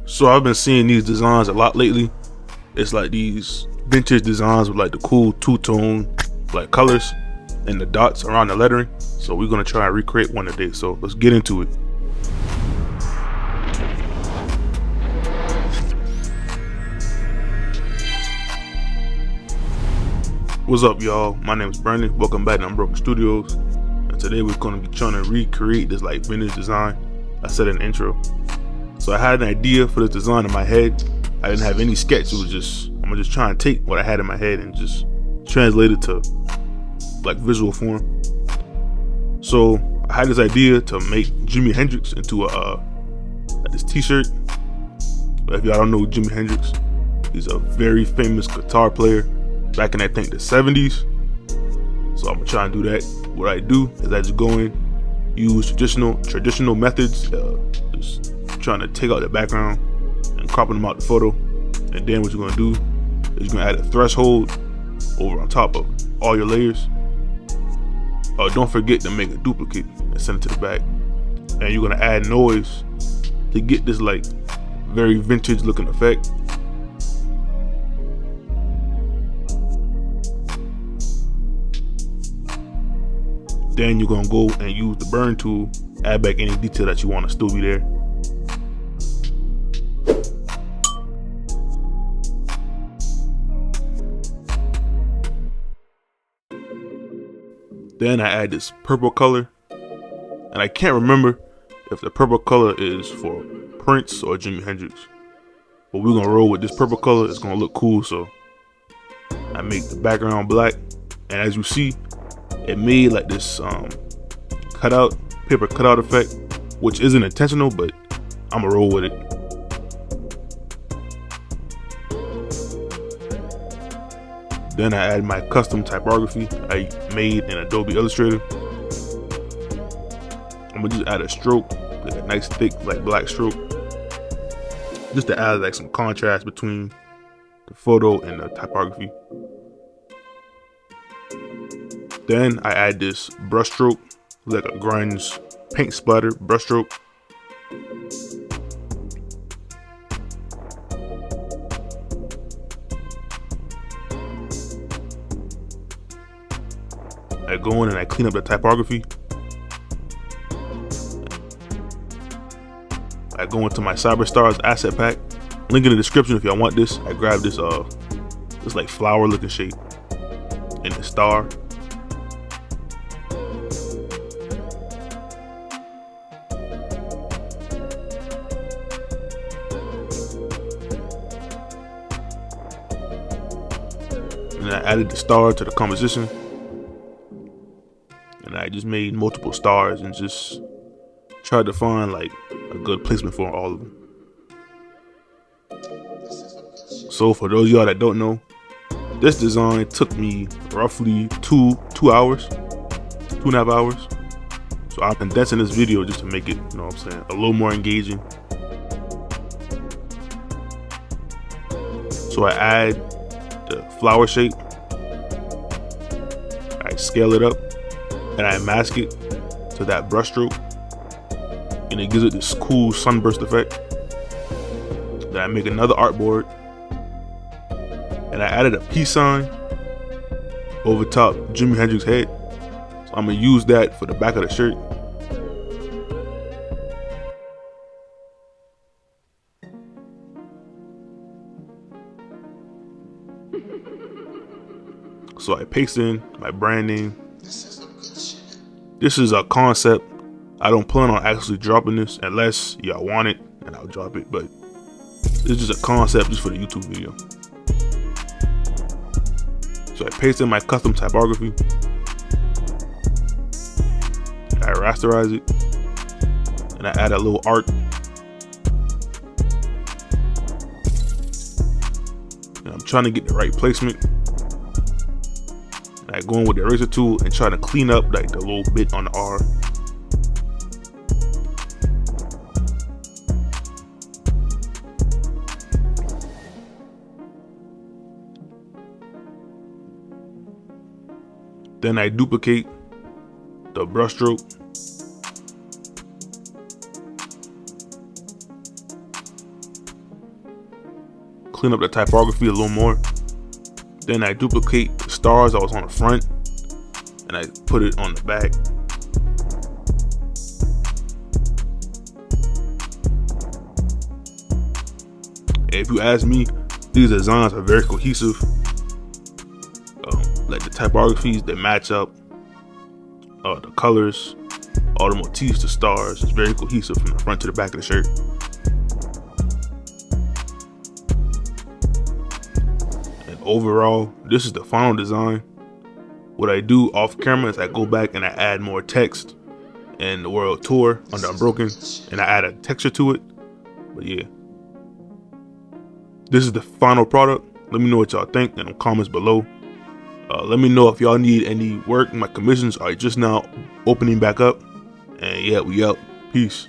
So I've been seeing these designs a lot lately. It's like these vintage designs with like the cool two-tone like colors and the dots around the lettering. So we're gonna try and recreate one today. So let's get into it. What's up, y'all? My name is Brandon. Welcome back to Unbroken Studios. And today we're gonna be trying to recreate this like vintage design I said in the intro. So I had an idea for this design in my head. I didn't have any sketch. It was just, I'm gonna just try and take what I had in my head and just translate it to like visual form. So I had this idea to make Jimi Hendrix into this t-shirt. But if y'all don't know Jimi Hendrix, he's a very famous guitar player back in I think the 70s. So I'm gonna try and do that. What I do is I just go in, use traditional methods, just trying to take out the background and cropping them out the photo. And then what you're gonna do is you're gonna add a threshold over on top of all your layers. Don't forget to make a duplicate and send it to the back. And you're gonna add noise to get this like very vintage looking effect. Then you're gonna go and use the burn tool, add back any detail that you want to still be there. Then I add this purple color, and I can't remember if the purple color is for Prince or Jimi Hendrix, but we're gonna roll with this purple color. It's gonna look cool, so I make the background black, and as you see, it made like this paper cutout effect, which isn't intentional, but I'm gonna roll with it. Then I add my custom typography I made in Adobe Illustrator. I'm gonna just add a stroke, like a nice thick like black stroke, just to add like some contrast between the photo and the typography. Then I add this brush stroke, like a grunge paint splatter brush stroke. I go in and I clean up the typography. I go into my Cyberstars asset pack. Link in the description if y'all want this. I grabbed this like flower looking shape and the star. And I added the star to the composition. And I just made multiple stars and just tried to find like a good placement for all of them. So for those of y'all that don't know, this design took me roughly two and a half hours. So I'm condensing this video just to make it, you know what I'm saying, a little more engaging. So I add the flower shape, I scale it up, and I mask it to that brush stroke, and it gives it this cool sunburst effect. Then I make another artboard, and I added a peace sign over top Jimi Hendrix's head. So I'm gonna use that for the back of the shirt. So I paste in my branding. This is a concept. I don't plan on actually dropping this unless y'all want it, and I'll drop it, but it's just a concept just for the YouTube video. So I paste in my custom typography. I rasterize it, and I add a little art. And I'm trying to get the right placement. I go in with the eraser tool and try to clean up like the little bit on the R. Then I duplicate the brush stroke. clean up the typography a little more. Then I duplicate the stars that was on the front and I put it on the back. And if you ask me, these designs are very cohesive. Like the typographies, they match up. The colors, all the motifs, the stars, it's very cohesive from the front to the back of the shirt. And overall, this is the final design. What I do off camera is I go back and I add more text and the world tour under Unbroken, and I add a texture to it. But yeah, this is the final product. Let me know what y'all think in the comments below. Let me know if y'all need any work. My commissions are just now opening back up. And yeah, we out. Peace.